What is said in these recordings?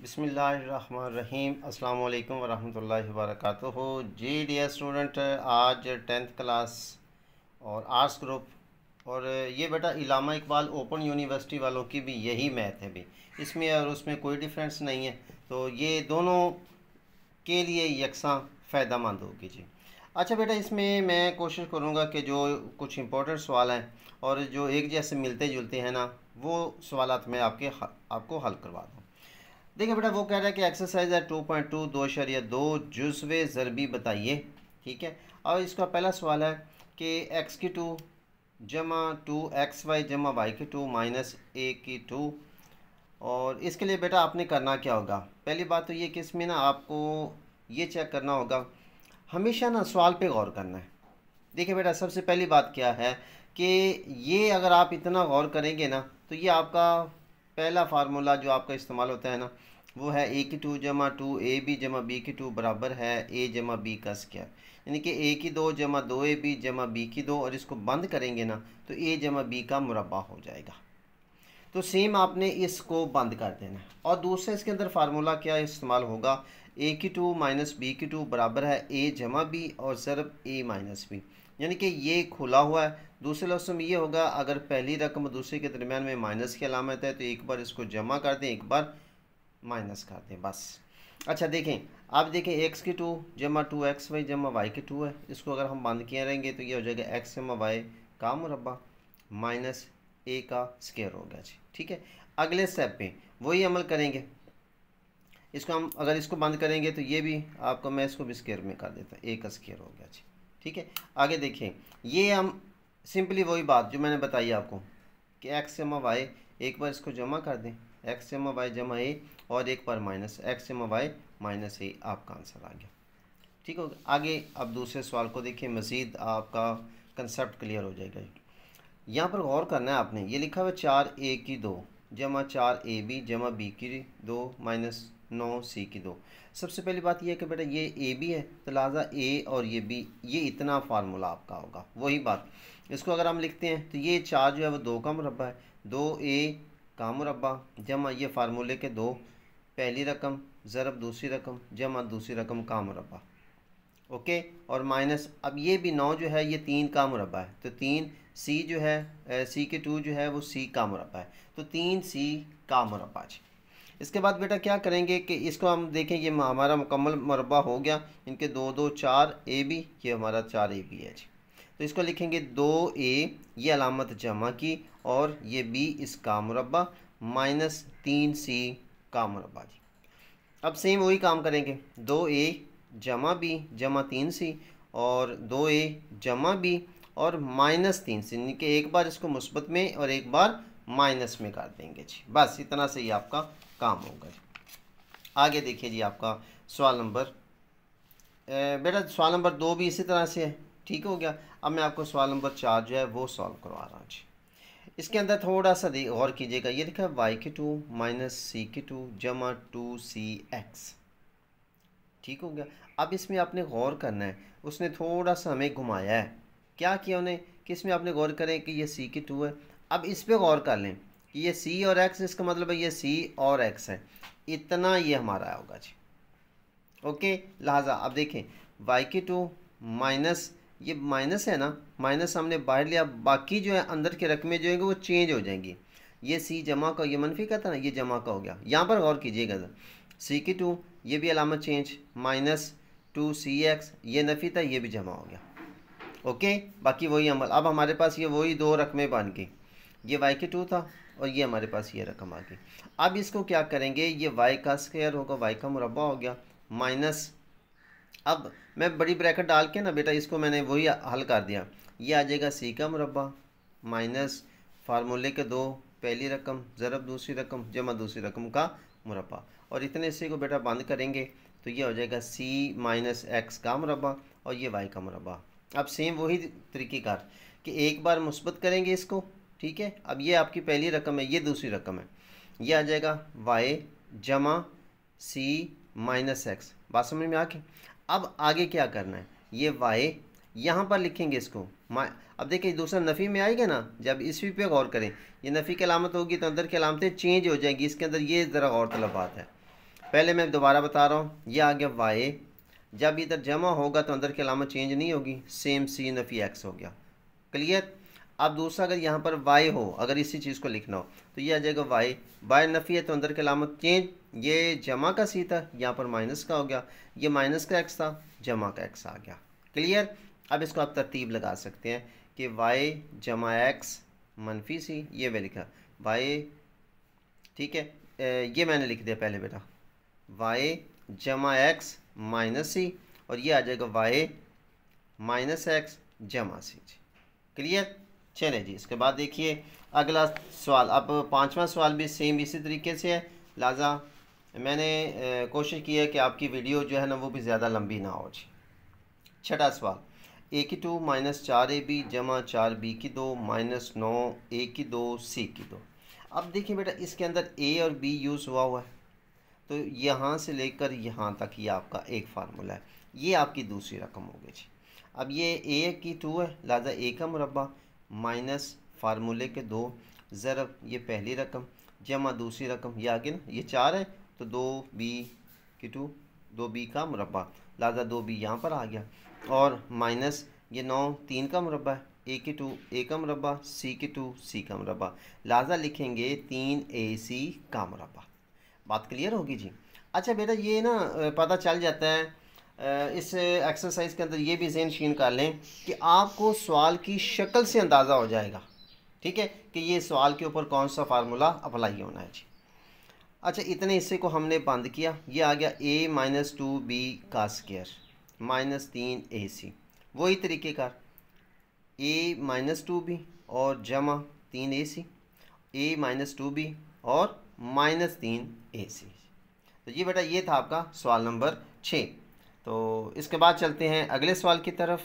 बिस्मिल्लाहिर्रहमानिर्रहीम अस्सलाम वालेकुम वरहमतुल्लाहि वबरकातुहू। जी डियर स्टूडेंट, आज 10th क्लास और आर्ट्स ग्रुप और ये बेटा इलामा इकबाल ओपन यूनिवर्सिटी वालों की भी यही मैथ है भी, इसमें और उसमें कोई डिफरेंस नहीं है। तो ये दोनों के लिए यकसां फ़ायदेमंद होगी जी। अच्छा बेटा, इसमें मैं कोशिश करूँगा कि जो कुछ इंपॉर्टेंट सवाल हैं और जो एक जैसे मिलते जुलते हैं ना, वो सवालात मैं आपको हल करवा दूँ। देखिए बेटा, वो कह रहा है कि एक्सरसाइज है 2.2 2.2 जुज़्वे ज़रबी बताइए। ठीक है, और इसका पहला सवाल है कि एक्स की 2 जमा 2xy जमा वाई की 2 माइनस ए की 2। और इसके लिए बेटा आपने करना क्या होगा, पहली बात तो ये कि इसमें ना आपको ये चेक करना होगा, हमेशा ना सवाल पे गौर करना है। देखिए बेटा, सबसे पहली बात क्या है कि ये अगर आप इतना गौर करेंगे ना, तो ये आपका पहला फार्मूला जो आपका इस्तेमाल होता है ना, वो है ए की 2 जमा 2ab जमा बी की 2 बराबर है ए जमा बी का स्क्वायर। यानी कि ए की 2 जमा 2ab जमा बी की 2, और इसको बंद करेंगे ना तो ए जमा बी का मुरब्बा हो जाएगा। तो सेम आपने इसको बंद कर देना है। और दूसरा इसके अंदर फार्मूला क्या इस्तेमाल होगा, ए की 2 माइनस बी की 2 बराबर है ए जमा बी और ज़रब ए माइनस बी। यानी कि ये खुला हुआ है। दूसरे लफ्ज़ में ये होगा, अगर पहली रकम दूसरे के दरमियान में माइनस की अलामत है तो एक बार इसको जमा कर दें, एक बार माइनस कर दें, बस। अच्छा देखें, आप देखें एक्स की 2 जमा 2xy जमा वाई की 2 है। इसको अगर हम बंद किए रहेंगे तो ये हो जाएगा एक्स जमा वाई का मुरब्बा माइनस ए का स्क्वायर हो गया जी। ठीक है, अगले स्टेप पे वही अमल करेंगे। इसको हम अगर इसको बंद करेंगे तो ये भी आपको, मैं इसको भी स्क्वायर में कर देता हूँ, ए का स्क्वायर हो गया जी। ठीक है, आगे देखिए, ये हम सिंपली वही बात जो मैंने बताई आपको कि एक्स जमा वाई, एक बार इसको जमा कर दें, एक्स जमा वाई जमा ए, और एक बार माइनस एक्स जमा वाई माइनस ए, आपका आंसर आ गया। ठीक हो गया। आगे अब दूसरे सवाल को देखिए, मज़ीद आपका कंसेप्ट क्लियर हो जाएगा। यहाँ पर गौर करना है आपने, ये लिखा हुआ 4a की 2 जमा 4ab जमा b की 2 माइनस 9c की 2। सबसे पहली बात यह है कि बेटा ये a b है, तो लिहाजा a और ये b, ये इतना फार्मूला आपका होगा। वही बात, इसको अगर हम लिखते हैं तो ये 4 जो है वो 2 का मुरब्बा है, 2a का मुरब्बा जमा ये फार्मूले के 2, पहली रकम ज़रब दूसरी रकम जमा दूसरी रकम का मुरब्बा। ओके, और माइनस, अब ये भी 9 जो है ये 3 का मुरब्बा है, तो 3 सी जो है सी के 2 जो है वो सी का मुरब्बा है, तो 3c का मुरब्बा जी। इसके बाद बेटा क्या करेंगे कि इसको हम देखें, ये हमारा मुकम्मल मुरब्बा हो गया। इनके 2 2 4ab, ये हमारा 4ab है जी। तो इसको लिखेंगे 2a, ये अलामत जमा की, और ये b इसका मुरब्बा माइनस 3c का मुरब्बा जी। अब सेम वही काम करेंगे, 2a जमा बी जमा 3c, और 2a जमा बी और माइनस 3c, यानी कि एक बार इसको मुस्बत में और एक बार माइनस में कर देंगे जी। बस इतना से ही आपका काम होगा जी। आगे देखिए जी, आपका सवाल नंबर बेटा सवाल नंबर 2 भी इसी तरह से है। ठीक हो गया। अब मैं आपको सवाल नंबर 4 जो है वो सॉल्व करवा रहा हूँ जी। इसके अंदर थोड़ा सा गौर कीजिएगा, ये लिखा है वाई की 2 माइनस सी की 2 जमा 2cx। ठीक हो गया। अब इसमें आपने गौर करना है, उसने थोड़ा सा हमें घुमाया है। क्या किया उन्हें कि इसमें आपने गौर करें कि ये सी की 2 है। अब इस पे गौर कर लें कि ये सी और एक्स, इसका मतलब है ये सी और एक्स है, इतना ये हमारा होगा जी। ओके, लिहाजा अब देखें वाई की 2 माइनस, ये माइनस है ना, माइनस हमने बाहर लिया, बाकी जो है अंदर के रकमें जो होंगे वो चेंज हो जाएंगी। ये सी जमा का, ये मनफी का था ना, ये जमा का हो गया। यहाँ पर गौर कीजिएगा, सी की 2 ये भी अलामत चेंज, माइनस 2cx, ये नफ़ी था, ये भी जमा हो गया। ओके, बाकी वही अमल। अब हमारे पास ये वही दो रकमें बन गई, ये y की 2 था और ये हमारे पास ये रकम आ गई। अब इसको क्या करेंगे, ये y का स्क्वायर होगा, y का मुरब्बा हो गया, माइनस, अब मैं बड़ी ब्रैकेट डाल के ना बेटा इसको मैंने वही हल कर दिया, ये आ जाएगा सी का मुरब्बा माइनस फार्मूले के 2, पहली रकम ज़रब दूसरी रकम जमा दूसरी रकम का मुरब्बा, और इतने से को बेटा बंद करेंगे तो ये हो जाएगा सी माइनस एक्स का मुरब्बा और ये वाई का मुरब्बा। अब सेम वही तरीक़ेकार कि एक बार मुस्बत करेंगे इसको। ठीक है, अब ये आपकी पहली रकम है, ये दूसरी रकम है, ये आ जाएगा वाई जमा सी माइनस एक्स। बात समझ में आ गई। अब आगे क्या करना है, ये वाई यहाँ पर लिखेंगे इसको, अब देखिए दूसरा नफ़ी में आएगा ना, जब इसवी पे गौर करें, ये नफ़ी की अलामत होगी तो अंदर की अलामतें चेंज हो जाएंगी। इसके अंदर ये ज़रा गौर तलब बात है, पहले मैं दोबारा बता रहा हूँ, ये आ गया वाई, जब इधर जमा होगा तो अंदर की अलामत चेंज नहीं होगी, सेम सी नफ़ी एक्स हो गया। क्लियर। अब दूसरा अगर यहाँ पर वाई हो, अगर इसी चीज़ को लिखना हो तो ये आ जाएगा वाई, बाय नफ़ी है तो अंदर की अलामत चेंज, ये जमा का सी था यहाँ पर माइनस का हो गया, ये माइनस का एक्स था जमा का एक्स आ गया। क्लियर। अब इसको आप तरतीब लगा सकते हैं कि वाई जमा एक्स मनफी सी, ये मैं लिखा वाई, ठीक है, ये मैंने लिख दिया पहले बेटा, वाई जमा एक्स माइनस सी, और ये आ जाएगा वाई माइनस एक्स जमा सी जी। क्लियर। चले जी, इसके बाद देखिए अगला सवाल। अब पांचवा सवाल भी सेम इसी तरीके से है, लिहाजा मैंने कोशिश की है कि आपकी वीडियो जो है ना वो भी ज़्यादा लंबी ना हो जी। छठा सवाल, ए की 2 माइनस 4ab जमा 4b की 2 माइनस 9a की 2 c की 2। अब देखिए बेटा इसके अंदर a और b यूज़ हुआ है, तो यहाँ से लेकर यहाँ तक ये आपका एक फार्मूला है, ये आपकी दूसरी रकम होगी जी। अब ये ए की 2 है, लिहाजा ए का मुरब्बा माइनस फार्मूले के 2 ज़रब ये पहली रकम जमा दूसरी रकम, ये आगे ना ये 4 है तो 2b की 2, 2b का मुरब्बा, लिहाजा 2b यहाँ पर आ गया, और माइनस ये 9 3 का मुरब्बा है, ए की 2 ए का मुरब्बा, सी की 2 सी का मुरब्बा, लिहाजा लिखेंगे 3ac का मुरब्बा। बात क्लियर होगी जी। अच्छा बेटा ये ना पता चल जाता है इस एक्सरसाइज के अंदर ये भी ज़हन शीन कर लें कि आपको सवाल की शक्ल से अंदाज़ा हो जाएगा, ठीक है, कि ये सवाल के ऊपर कौन सा फार्मूला अप्लाई होना है जी। अच्छा इतने हिस्से को हमने बंद किया, ये आ गया a माइनस 2b का स्क्वायर माइनस 3ac, वही तरीके का a माइनस 2b और जमा 3ac, a माइनस 2b और माइनस 3ac। तो ये बेटा ये था आपका सवाल नंबर 6। तो इसके बाद चलते हैं अगले सवाल की तरफ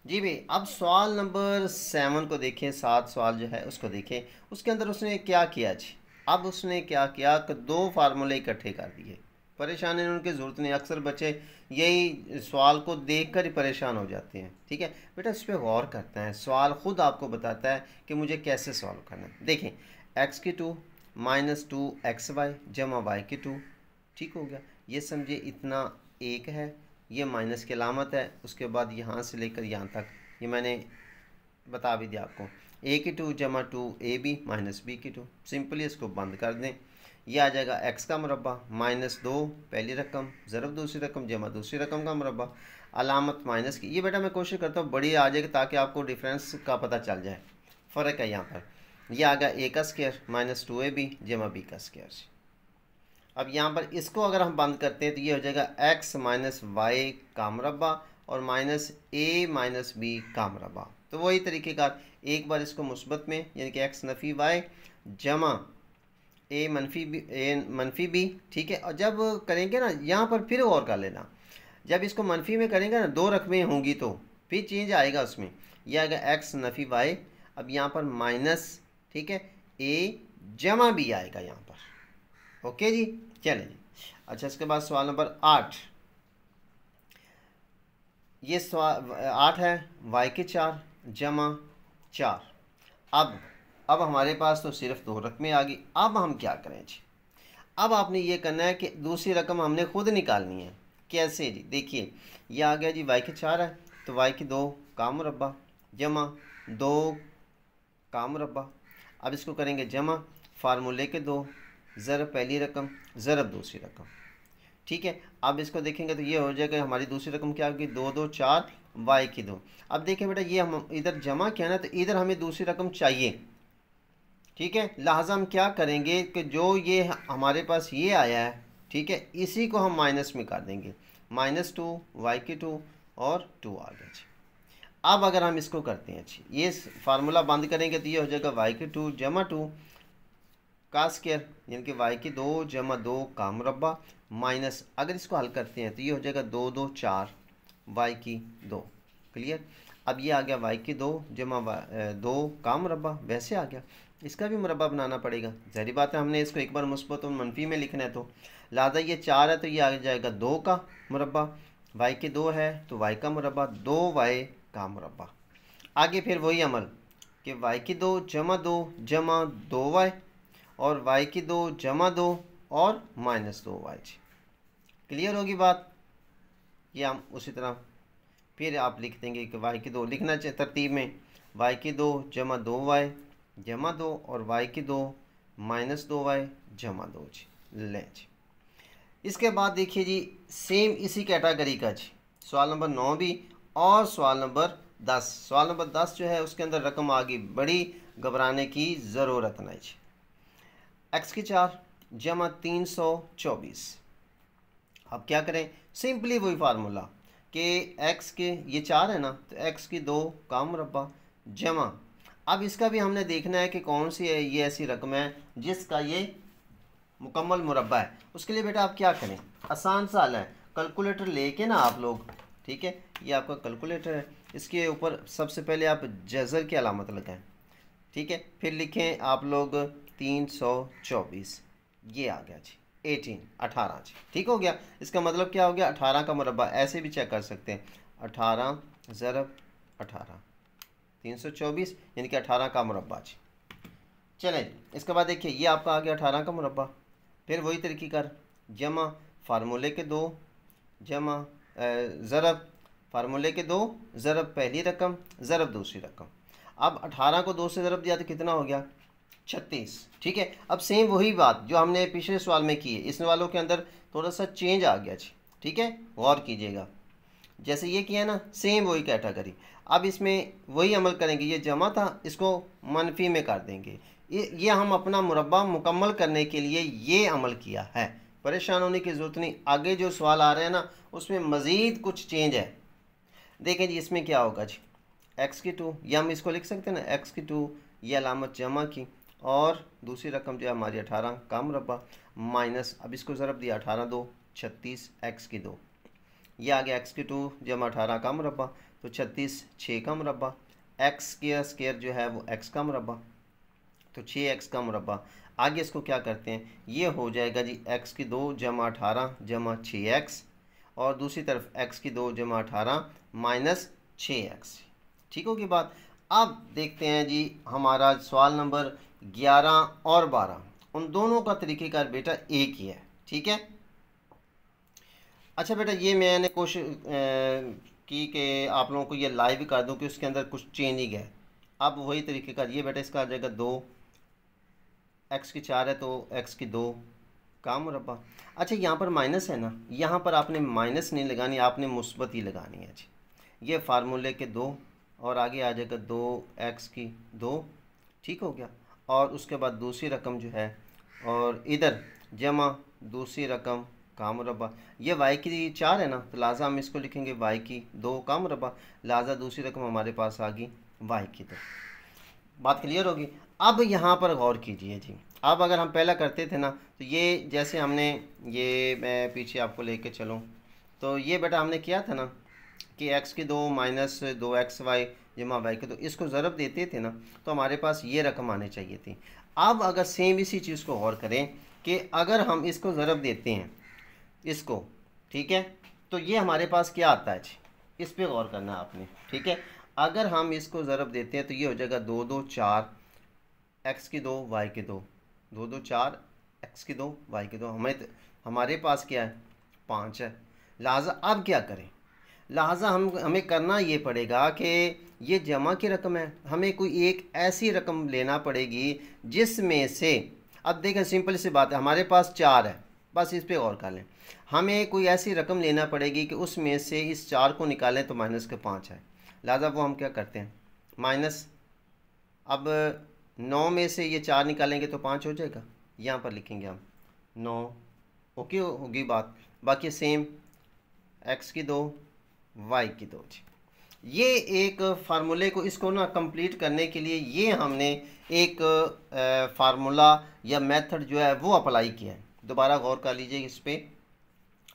जी भाई। अब सवाल नंबर 7 को देखें, 7 सवाल जो है उसको देखें, उसके अंदर उसने क्या किया जी। अब उसने क्या किया कि 2 फार्मूले इकट्ठे कर दिए, परेशान है उनकी ज़रूरत नहीं, अक्सर बच्चे यही सवाल को देखकर ही परेशान हो जाते हैं, ठीक है बेटा इस पर गौर करते हैं, सवाल ख़ुद आपको बताता है कि मुझे कैसे सॉल्व करना है। देखें x की 2 माइनस 2xy जमा y की 2, ठीक हो गया, ये समझिए इतना एक है, ये माइनस की अलामत है, उसके बाद यहाँ से लेकर यहाँ तक ये मैंने बता भी दिया आपको, a की 2 जमा 2ab माइनस b की 2, सिंपली इसको बंद कर दें, ये आ जाएगा x का मुरब्बा माइनस 2 पहली रकम ज़रब दूसरी रकम जमा दूसरी रकम का मुरब्बा, अलामत माइनस की, ये बेटा मैं कोशिश करता हूँ बड़ी आ जाएगी ताकि आपको डिफरेंस का पता चल जाए, फ़र्क है यहाँ पर, ये आ गया a का स्क्वायर माइनस 2ab जमा b का स्क्वायर। अब यहाँ पर इसको अगर हम बंद करते हैं तो ये हो जाएगा x माइनस वाई का मुरब्बा और माइनस a माइनस b का मुरब्बा। तो वही तरीके का एक बार इसको मुस्बत में यानी कि x नफ़ी y जमा a मनफी b, ठीक है। और जब करेंगे ना यहाँ पर फिर गौर कर लेना, जब इसको मनफी में करेंगे ना 2 रकमें होंगी तो फिर चेंज आएगा उसमें, यह आएगा x नफ़ी y, अब यहाँ पर माइनस, ठीक है, a जमा b आएगा यहाँ पर, ओके जी। चलें जी। अच्छा इसके बाद सवाल नंबर 8, ये सवाल 8 है y के 4 जमा 4। अब हमारे पास तो सिर्फ 2 रकमें आ गई, अब हम क्या करें जी। अब आपने ये करना है कि दूसरी रकम हमने खुद निकालनी है। कैसे जी, देखिए ये आ गया जी y के 4 है तो y की 2 का मुरब्बा जमा 2 का मुरब्बा, अब इसको करेंगे जमा फार्मूले के 2 ज़रब पहली रकम ज़रब दूसरी रकम, ठीक है। अब इसको देखेंगे तो ये हो जाएगा हमारी दूसरी रकम क्या होगी 2 2 4 y की 2। अब देखिए बेटा ये हम इधर जमा किया ना तो इधर हमें दूसरी रकम चाहिए, ठीक है, लिहाजा हम क्या करेंगे कि जो ये हमारे पास ये आया है, ठीक है, इसी को हम माइनस में कर देंगे, माइनस 2 y की 2 और 2 आ गया जी। अब अगर हम इसको करते हैं जी, ये फार्मूला बंद करेंगे तो ये हो जाएगा y की 2 जमा 2 का स्क्वायर यानी कि y की 2 जमा 2 का मुरब्बा माइनस, अगर इसको हल करते हैं तो ये हो जाएगा 2 2 4 y की 2। क्लियर। अब ये आ गया y की 2 जमा 2 का मुरब्बा, वैसे आ गया, इसका भी मुरब्बा बनाना पड़ेगा, ज़ाहिर बात है हमने इसको एक बार मुस्बत और मनफी में लिखना है, तो लिहाजा ये 4 है तो ये आ जाएगा 2 का मुरब्बा, y की 2 है तो y का मुरब्बा 2y का मुरब्बा। आगे फिर वही अमल कि y की 2 जमा 2 जमा 2y और y की 2 जमा 2 और -2y जी। क्लियर होगी बात। ये हम उसी तरह फिर आप लिख देंगे कि y की 2 लिखना चाहिए तरतीब में, y की 2 जमा 2y जमा 2 और y की 2 -2y जमा 2 जी। लें जी, इसके बाद देखिए जी सेम इसी कैटेगरी का जी सवाल नंबर 9 भी और सवाल नंबर 10। सवाल नंबर 10 जो है उसके अंदर रकम आ गई बड़ी, घबराने की ज़रूरत नहीं जी। x की 4 जमा 324। अब क्या करें, सिंपली वही फार्मूला कि x के ये 4 है ना, तो x की 2 का मुरब्बा जमा, अब इसका भी हमने देखना है कि कौन सी है ये ऐसी रकम है जिसका ये मुकम्मल मुरब्बा है। उसके लिए बेटा आप क्या करें, आसान सा हल है, कैलकुलेटर लेके ना आप लोग, ठीक है, ये आपका कैलकुलेटर है, इसके ऊपर सबसे पहले आप जज़र की अलामत लगाएं, ठीक है, फिर लिखें आप लोग 324, ये आ गया जी 18 जी, ठीक हो गया। इसका मतलब क्या हो गया, 18 का मुरब्बा, ऐसे भी चेक कर सकते हैं, 18 ज़रब 18 324 यानी कि 18 का मुरब्बा जी। चलें जी, इसके बाद देखिए ये आपका आ गया 18 का मुरब्बा, फिर वही तरीके कर जमा फार्मूले के 2 जमा ज़रब फार्मूले के 2 ज़रब पहली रकम ज़रब दूसरी रकम। अब 18 को 2 से ज़रब दिया तो कितना हो गया 36, ठीक है। अब सेम वही बात जो हमने पिछले सवाल में की है, इस वालों के अंदर थोड़ा सा चेंज आ गया जी, ठीक है, गौर कीजिएगा। जैसे ये किया ना सेम वही कैटेगरी, अब इसमें वही अमल करेंगे, ये जमा था इसको मनफी में कर देंगे। ये हम अपना मुरब्बा मुकम्मल करने के लिए ये अमल किया है, परेशान होने की ज़रूरत नहीं। आगे जो सवाल आ रहे हैं ना उसमें मज़ीद कुछ चेंज है। देखें जी इसमें क्या होगा जी, x की 2 या हम इसको लिख सकते हैं ना x की 2 ये अलामत जमा की और दूसरी रकम जो है हमारी 18 का मुरब्बा माइनस, अब इसको ज़रब दिया 18 2 36 x की 2, ये आ गया x की 2 जमा 18 का मुरब्बा तो 36 6 का मुरब्बा, x की स्क्वायर जो है वो x का मुरब्बा तो 6x का मुरब्बा। आगे इसको क्या करते हैं, ये हो जाएगा जी x की 2 जमा 18 जमा 6x और दूसरी तरफ x की 2 जमा 18 माइनस 6x, ठीक होगी बात। अब देखते हैं जी हमारा सवाल नंबर 11 और 12, उन दोनों का तरीक़ेकार बेटा एक ही है, ठीक है। अच्छा बेटा ये मैंने कोशिश की कि आप लोगों को ये लाइव कर दूं कि उसके अंदर कुछ चेंजिंग है। अब वही तरीक़ेकार ये बेटा इसका आ जाएगा 2 x की 4 है तो x की 2 का मुरब्बा। अच्छा यहाँ पर माइनस है ना, यहाँ पर आपने माइनस नहीं लगानी, आपने मुस्बत ही लगानी है जी। ये फार्मूले के 2 और आगे आ जाएगा 2x की 2, ठीक हो गया। और उसके बाद दूसरी रकम जो है और इधर जमा दूसरी रकम का मुरब्बा, ये y की 4 है ना तो लिहाजा हम इसको लिखेंगे y की 2 का मुरब्बा, लिहाजा दूसरी रकम हमारे पास आ गई y की 2। बात क्लियर होगी। अब यहाँ पर गौर कीजिए जी, अब अगर हम पहला करते थे ना तो ये जैसे हमने ये मैं पीछे आपको लेके चलूँ तो ये बेटा हमने किया था ना कि x की 2 माइनस 2xy जमा y की 2, इसको ज़रब देते थे ना तो हमारे पास ये रकम आने चाहिए थी। अब अगर सेम इसी चीज़ को गौर करें कि अगर हम इसको ज़रब देते हैं इसको, ठीक है, तो ये हमारे पास क्या आता है जी, इस पर गौर करना है आपने, ठीक है। अगर हम इसको ज़रब देते हैं तो ये हो जाएगा 2 2 4 x की 2 y की 2 2 2 4 x की 2 y की 2, हमारे पास क्या है 5 है। लिहाजा अब क्या करें, लिहाजा हमें करना ये पड़ेगा कि ये जमा की रकम है, हमें कोई एक ऐसी रकम लेना पड़ेगी जिसमें से, अब देखें सिंपल सी बात है, हमारे पास 4 है, बस इस पे गौर कर लें, हमें कोई ऐसी रकम लेना पड़ेगी कि उसमें से इस 4 को निकालें तो माइनस के 5 है। लिहाजा वो हम क्या करते हैं माइनस, अब 9 में से ये 4 निकालेंगे तो 5 हो जाएगा, यहाँ पर लिखेंगे हम 9, ओके होगी बात। बाकी सेम x की 2 y की 2 जी। ये एक फार्मूले को इसको ना कंप्लीट करने के लिए ये हमने एक फार्मूला या मेथड जो है वो अप्लाई किया है। दोबारा गौर कर लीजिए इस पर,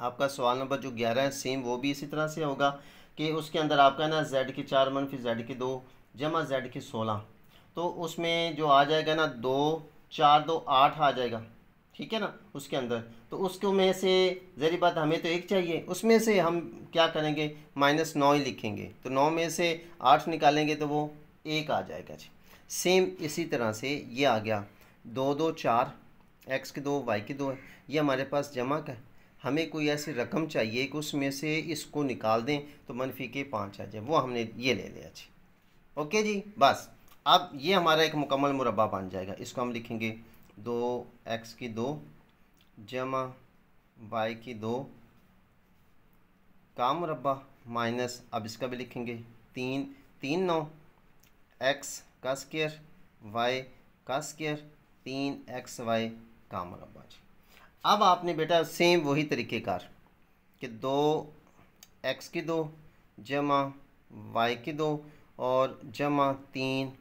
आपका सवाल नंबर जो 11 है सेम वो भी इसी तरह से होगा कि उसके अंदर आपका ना z की 4 मनफी z की 2 जमा z की 16, तो उसमें जो आ जाएगा ना 2 4 2 8 आ जाएगा, ठीक है ना उसके अंदर, तो उसको में से ज़री बात हमें तो एक चाहिए, उसमें से हम क्या करेंगे -9 ही लिखेंगे, तो 9 में से 8 निकालेंगे तो वो 1 आ जाएगा जी। सेम इसी तरह से ये आ गया 2 2 4 एक्स की 2 वाई की 2 है, ये हमारे पास जमा का है। हमें कोई ऐसी रकम चाहिए कि उसमें से इसको निकाल दें तो मनफी के 5 आ जाए, वो हमने ये ले लिया जी। ओके जी, बस अब ये हमारा एक मुकम्मल मुरब्बा बन जाएगा। इसको हम लिखेंगे 2x की 2 जमा y की 2 का मुरब्बा माइनस, अब इसका भी लिखेंगे 3 9 x का स्क्वायर y का स्क्वायर 3xy का मुरब्बा जी। अब आपने बेटा सेम वही तरीक़ेकार कि 2x की 2 जमा y की 2 और जमा 3xy,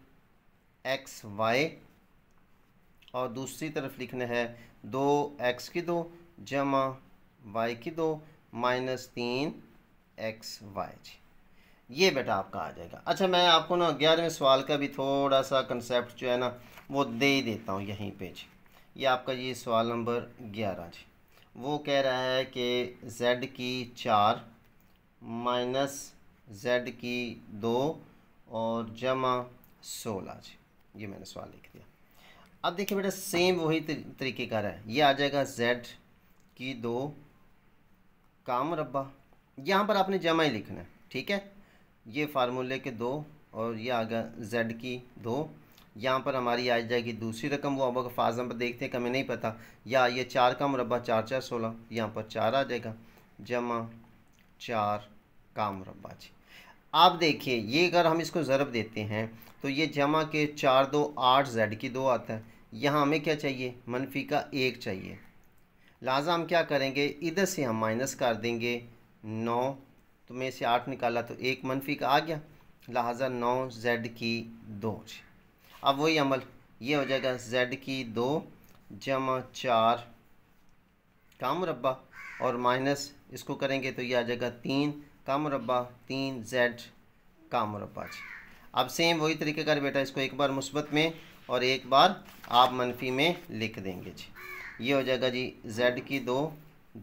और दूसरी तरफ लिखना है 2x की 2 जमा y की 2 माइनस 3xy जी। ये बेटा आपका आ जाएगा। अच्छा, मैं आपको ना 11वें सवाल का भी थोड़ा सा कंसेप्ट जो है ना वो दे ही देता हूँ यहीं पे जी। ये आपका ये सवाल नंबर 11 जी, वो कह रहा है कि z की 4 माइनस z की 2 और जमा 16 जी। ये मैंने सवाल लिख दिया। अब देखिए बेटा सेम वही तरीके का है, ये आ जाएगा z की 2 का मुरब्बा, यहाँ पर आपने जमा ही लिखना है, ठीक है। ये फार्मूले के 2 और ये आ गया z की 2, यहाँ पर हमारी आ जाएगी दूसरी रकम, वो अब फाज नंबर देखते हैं कि हमें नहीं पता, या ये 4 का मुरब्बा 4 4 16, यहाँ पर 4 आ जाएगा जमा 4 का मुरब्बा जी। आप देखिए ये अगर हम इसको ज़रब देते हैं तो ये जमा के 4 2 8 z की 2 आता है। यहाँ हमें क्या चाहिए, मनफी का 1 चाहिए, लिहाजा हम क्या करेंगे, इधर से हम माइनस कर देंगे 9, तो में से 8 निकाला तो 1 मनफी का आ गया, लिहाजा 9 z की 2। अब वही अमल, ये हो जाएगा z की 2 जमा 4 का मुरब्बा और माइनस इसको करेंगे तो ये आ जाएगा 3 का मुरब्बा 3z का मुरब्बा जी। अब सेम वही तरीके का बेटा, इसको एक बार मुस्बत में और एक बार आप मनफी में लिख देंगे जी। ये हो जाएगा जी z की 2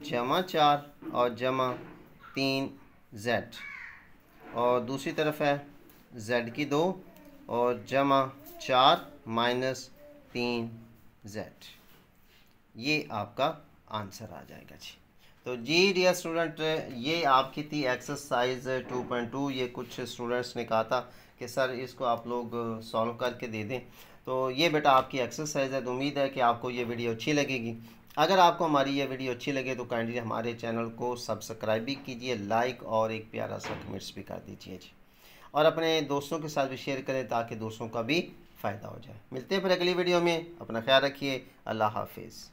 जमा 4 और जमा 3z, और दूसरी तरफ है z की 2 और जमा 4 माइनस 3z। ये आपका आंसर आ जाएगा जी। तो जी डियर स्टूडेंट, ये आपकी थी एक्सरसाइज 2.2। ये कुछ स्टूडेंट्स ने कहा था कि सर इसको आप लोग सॉल्व करके दे दें, तो ये बेटा आपकी एक्सरसाइज है। तो उम्मीद है कि आपको ये वीडियो अच्छी लगेगी। अगर आपको हमारी ये वीडियो अच्छी लगे तो काइंडली हमारे चैनल को सब्सक्राइब भी कीजिए, लाइक और एक प्यारा सा कमेंट्स भी कर दीजिए जी, और अपने दोस्तों के साथ भी शेयर करें ताकि दोस्तों का भी फ़ायदा हो जाए। मिलते हैं फिर अगली वीडियो में, अपना ख्याल रखिए, अल्लाह हाफिज़।